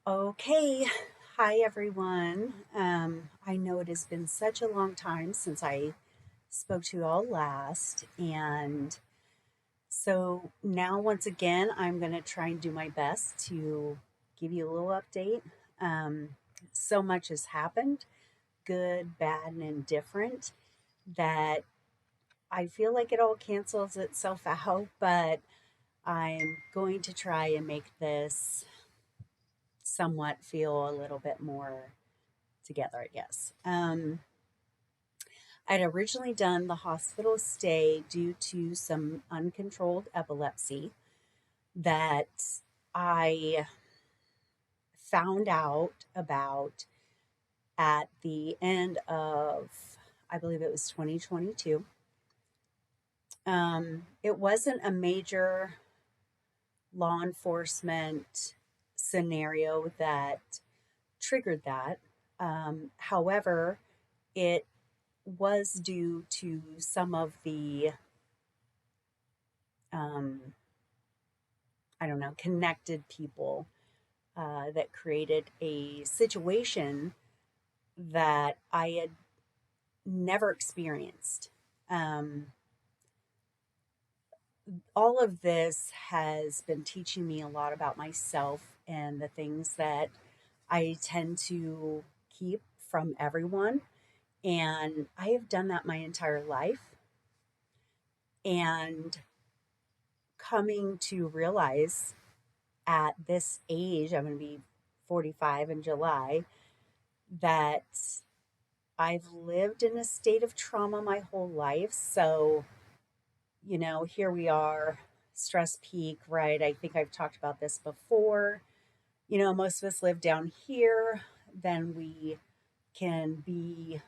Okay. Hi, everyone. I know it has been such a long time since I spoke to you all last. And so now, once again, I'm going to try and do my best to give you a little update. Um, so much has happened, good, bad, and indifferent, that I feel like it all cancels itself out, but I'm going to try and make this somewhat feel a little bit more together, I guess. I'd originally done the hospital stay due to some uncontrolled epilepsy that I found out about at the end of, I believe it was 2022. It wasn't a major law enforcement scenario that triggered that. However, it was due to some of the um, I don't know, connected people that created a situation that I had never experienced. Um, all of this has been teaching me a lot about myself and the things that I tend to keep from everyone. And I have done that my entire life. And coming to realize at this age, I'm going to be 45 in July, that I've lived in a state of trauma my whole life. So, here we are, stress peak, right? I think I've talked about this before. Most of us live down here, then we can be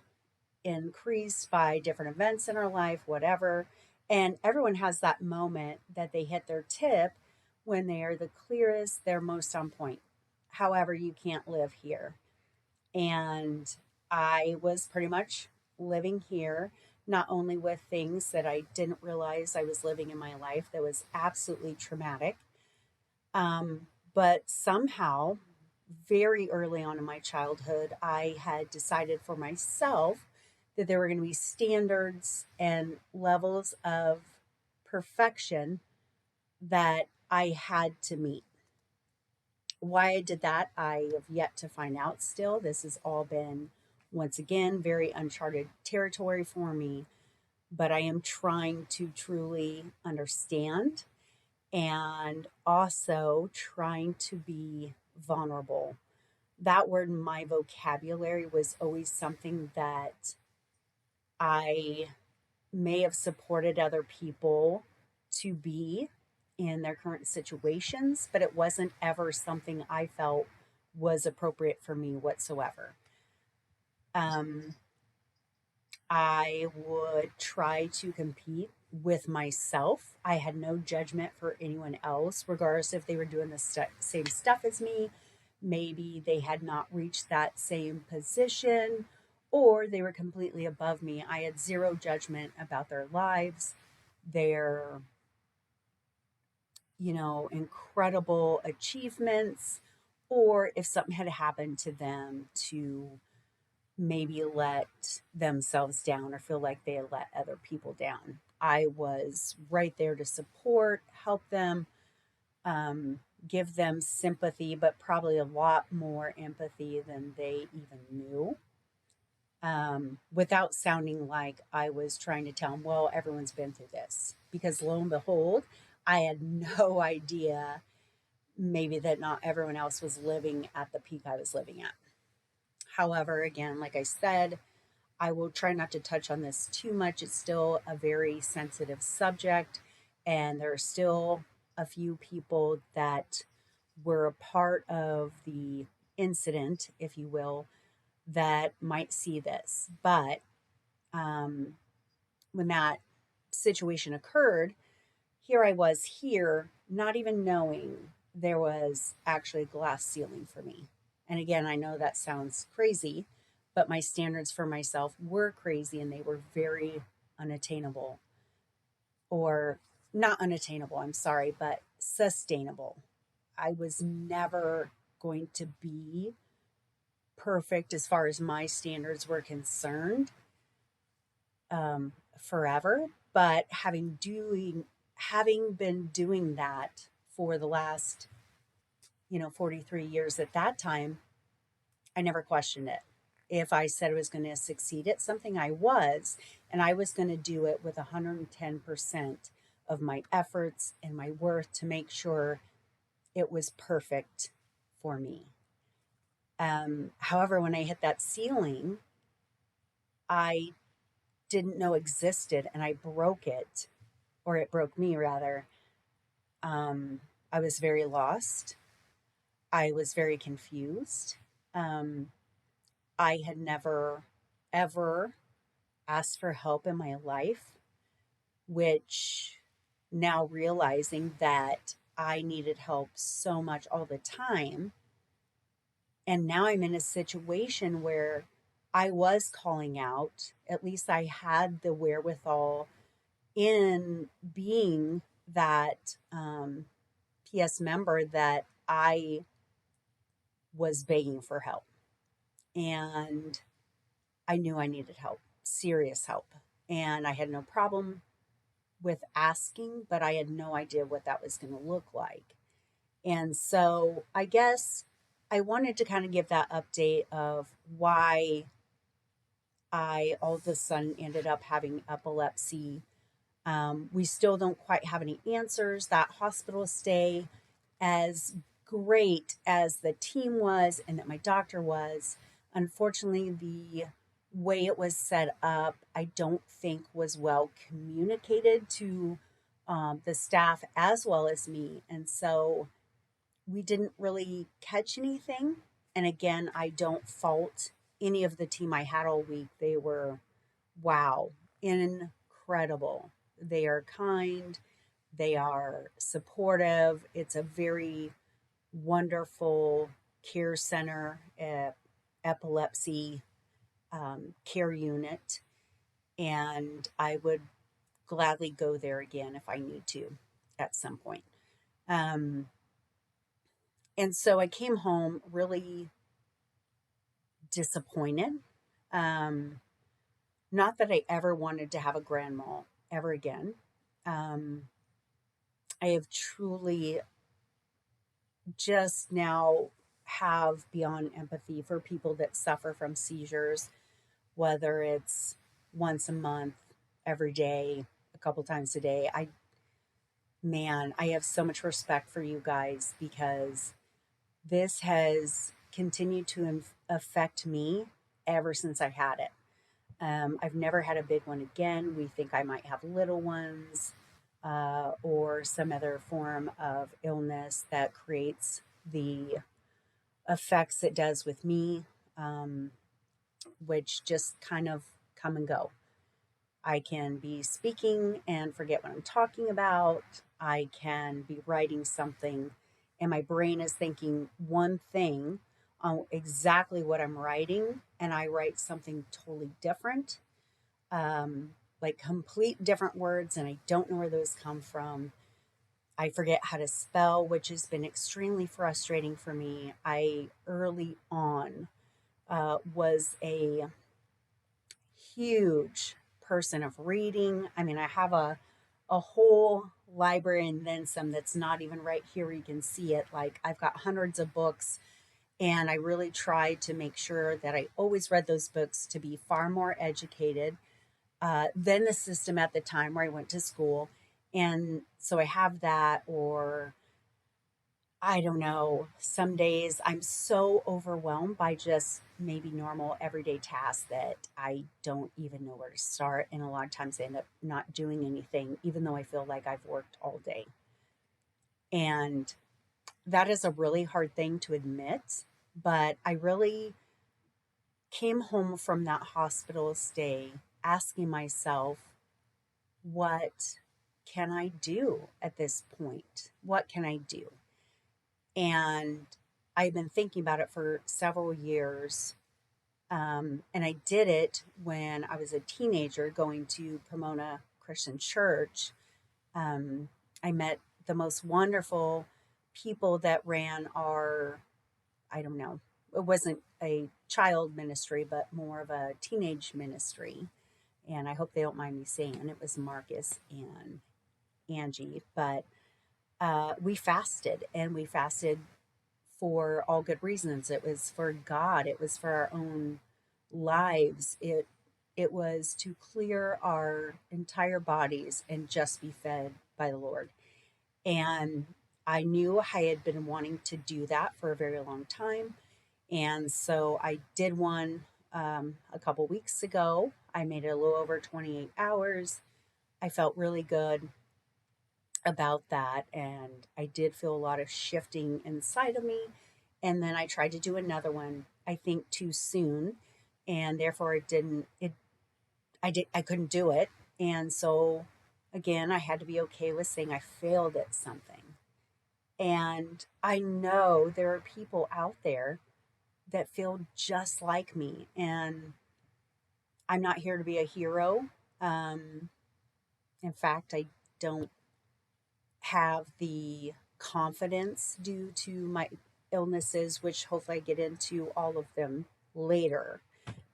increased by different events in our life, whatever. And everyone has that moment that they hit their tip when they are the clearest, they're most on point. However, you can't live here. And I was pretty much living here, not only with things that I didn't realize I was living in my life that was absolutely traumatic, um, but somehow, very early on in my childhood, I had decided for myself that there were going to be standards and levels of perfection that I had to meet. Why I did that, I have yet to find out still. This has all been, once again, very uncharted territory for me, but I am trying to truly understand and also trying to be vulnerable. That word in my vocabulary was always something that I may have supported other people to be in their current situations, but it wasn't ever something I felt was appropriate for me whatsoever. Um, I would try to compete with myself. I had no judgment for anyone else, regardless if they were doing the same stuff as me. Maybe they had not reached that same position or they were completely above me. I had zero judgment about their lives, their, incredible achievements, or if something had happened to them to maybe let themselves down or feel like they let other people down. I was right there to support, help them, um, give them sympathy, but probably a lot more empathy than they even knew. Without sounding like I was trying to tell them, well, everyone's been through this. Because lo and behold, I had no idea maybe that not everyone else was living at the peak I was living at. However, again, like I said, I will try not to touch on this too much. It's still a very sensitive subject, and there are still a few people that were a part of the incident, if you will, that might see this. But um, when that situation occurred, here I was here, not even knowing there was actually a glass ceiling for me. And again, I know that sounds crazy, but my standards for myself were crazy and they were very unattainable, or not unattainable, I'm sorry, but sustainable. I was never going to be perfect as far as my standards were concerned forever. But having been doing that for the last 43 years at that time, I never questioned it. If I said I was going to succeed at something, I was, and I was going to do it with 110% of my efforts and my worth to make sure it was perfect for me. However, when I hit that ceiling, I didn't know existed and I broke it, or it broke me rather. I was very lost. I was very confused. Um, I had never, ever asked for help in my life, which now realizing that I needed help so much all the time. And now I'm in a situation where I was calling out, at least I had the wherewithal in being that PS member that I was begging for help. And I knew I needed help, serious help. And I had no problem with asking, but I had no idea what that was going to look like. And so I guess I wanted to kind of give that update of why I all of a sudden ended up having epilepsy. We still don't quite have any answers. That hospital stay, as great as the team was and that my doctor was, unfortunately, the way it was set up, I don't think was well communicated to the staff as well as me. And so we didn't really catch anything. And again, I don't fault any of the team I had all week. They were, wow, incredible. They are kind, they are supportive. It's a very wonderful care center, epilepsy care unit. And I would gladly go there again if I need to at some point. Um, and so I came home really disappointed. Um, Not that I ever wanted to have a grand mal ever again. Um, I have truly just now have beyond empathy for people that suffer from seizures, whether it's once a month, every day, a couple times a day. I have so much respect for you guys because this has continued to affect me ever since I had it. I've never had a big one again. We think I might have little ones or some other form of illness that creates the effects it does with me, um, which just kind of come and go. I can be speaking and forget what I'm talking about. I can be writing something and my brain is thinking one thing on exactly what I'm writing, and I write something totally different, like complete different words, and I don't know where those come from. I forget how to spell, which has been extremely frustrating for me. I early on was a huge person of reading. I mean, I have a whole library and then some that's not even right here where you can see it. Like I've got hundreds of books, and I really try to make sure that I always read those books to be far more educated than the system at the time where I went to school. And so I have that, or I don't know, some days I'm so overwhelmed by just maybe normal everyday tasks that I don't even know where to start. And a lot of times I end up not doing anything, even though I feel like I've worked all day. And that is a really hard thing to admit, but I really came home from that hospital stay asking myself, what can I do at this point? What can I do? And I've been thinking about it for several years. And I did it when I was a teenager going to Pomona Christian Church. I met the most wonderful people that ran our I don't know, it wasn't a child ministry, but more of a teenage ministry. And I hope they don't mind me saying it was Marcus and Angie. But we fasted, and we fasted for all good reasons. It was for God. It was for our own lives. It was to clear our entire bodies and just be fed by the Lord. And I knew I had been wanting to do that for a very long time. And so I did one a couple weeks ago. I made it a little over 28 hours. I felt really good about that. And I did feel a lot of shifting inside of me. And then I tried to do another one, I think too soon. And therefore I couldn't do it. And so again, I had to be okay with saying I failed at something. And I know there are people out there that feel just like me. And I'm not here to be a hero. Um, in fact, I don't have the confidence due to my illnesses, which hopefully I get into all of them later.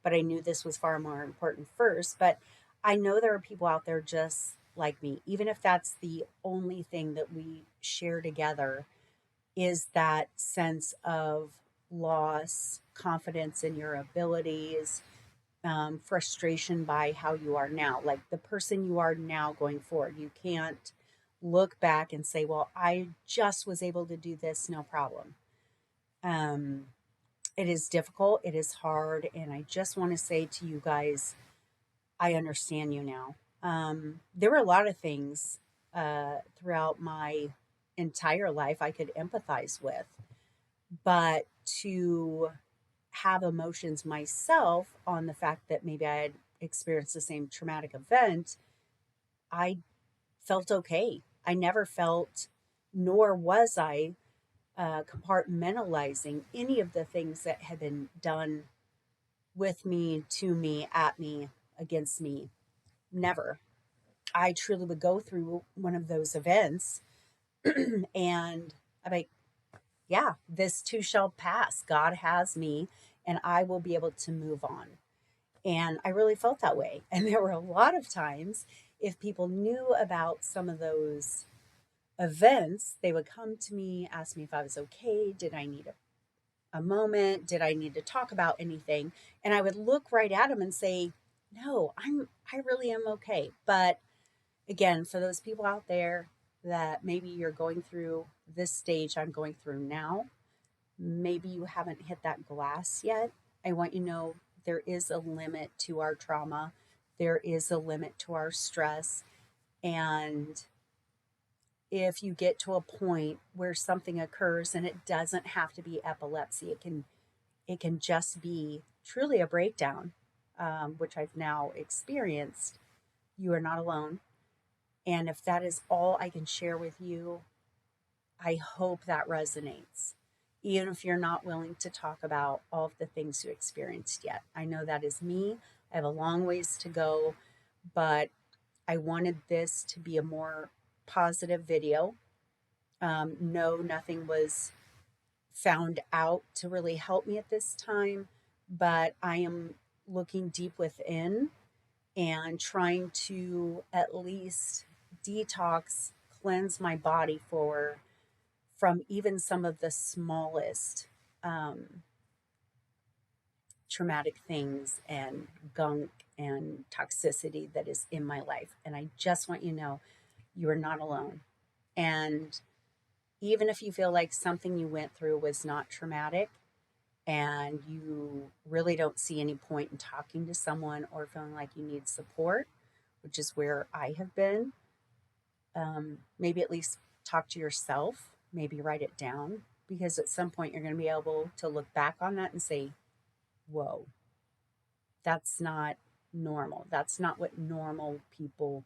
But I knew this was far more important first. But I know there are people out there just like me, even if that's the only thing that we share together is that sense of loss, confidence in your abilities, frustration by how you are now, like the person you are now going forward. You can't look back and say, well, I just was able to do this, no problem. Um, it is difficult, it is hard, and I just want to say to you guys, I understand you now. There were a lot of things throughout my entire life I could empathize with, but to have emotions myself on the fact that maybe I had experienced the same traumatic event, I felt okay. I never felt, nor was I compartmentalizing any of the things that had been done with me, to me, at me, against me. Never. I truly would go through one of those events and I'm like, yeah, this too shall pass. God has me and I will be able to move on. And I really felt that way. And there were a lot of times, if people knew about some of those events, they would come to me, ask me if I was okay. Did I need a moment? Did I need to talk about anything? And I would look right at them and say, no, I really am okay. But again, for those people out there that maybe you're going through this stage I'm going through now, maybe you haven't hit that glass yet. I want you to know there is a limit to our trauma, there is a limit to our stress. And if you get to a point where something occurs, and it doesn't have to be epilepsy, it can just be truly a breakdown, which I've now experienced. You are not alone. And if that is all I can share with you, I hope that resonates. Even if you're not willing to talk about all of the things you experienced yet. I know that is me. I have a long ways to go, but I wanted this to be a more positive video. No, nothing was found out to really help me at this time, but I am looking deep within and trying to at least detox, cleanse my body from even some of the smallest um, traumatic things and gunk and toxicity that is in my life. And I just want you to know you are not alone. And even if you feel like something you went through was not traumatic and you really don't see any point in talking to someone or feeling like you need support, which is where I have been, maybe at least talk to yourself, maybe write it down, because at some point you're going to be able to look back on that and say, whoa, that's not normal. That's not what normal people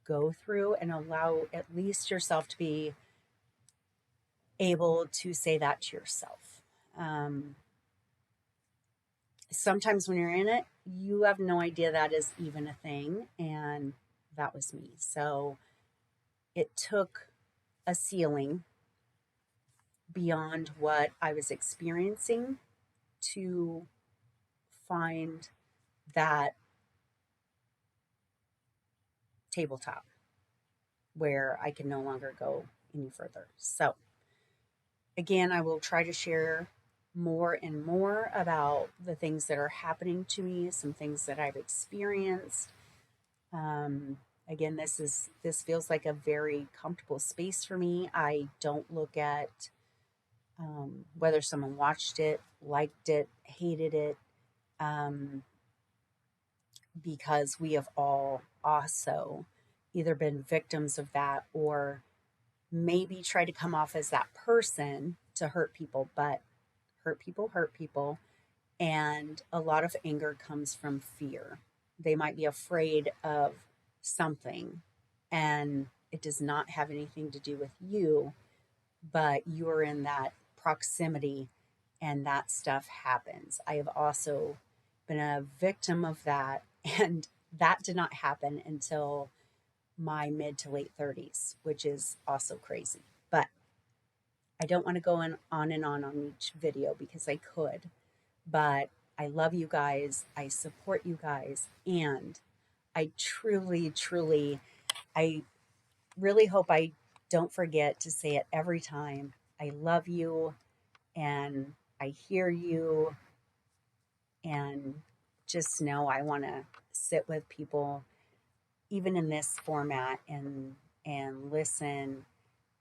go through, and allow at least yourself to be able to say that to yourself. Sometimes when you're in it, you have no idea that is even a thing. And that was me. So it took a sealing, beyond what I was experiencing to find that tabletop where I can no longer go any further. So, again, I will try to share more and more about the things that are happening to me, some things that I've experienced. Again, this feels like a very comfortable space for me. I don't look at whether someone watched it, liked it, hated it, um, because we have all also either been victims of that or maybe try to come off as that person to hurt people, but hurt people. And a lot of anger comes from fear. They might be afraid of something, and it does not have anything to do with you, but you're in that proximity and that stuff happens. I have also been a victim of that, and that did not happen until my mid to late 30s, which is also crazy. But I don't want to go on and on each video because I could. But I love you guys. I support you guys. And I truly, truly, I really hope I don't forget to say it every time. I love you and I hear you. And just know I want to sit with people, even in this format, and listen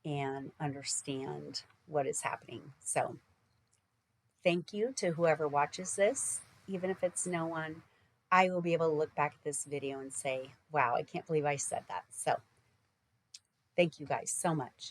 and understand what is happening. So, thank you to whoever watches this, even if it's no one. I will be able to look back at this video and say, wow, I can't believe I said that. So, thank you guys so much.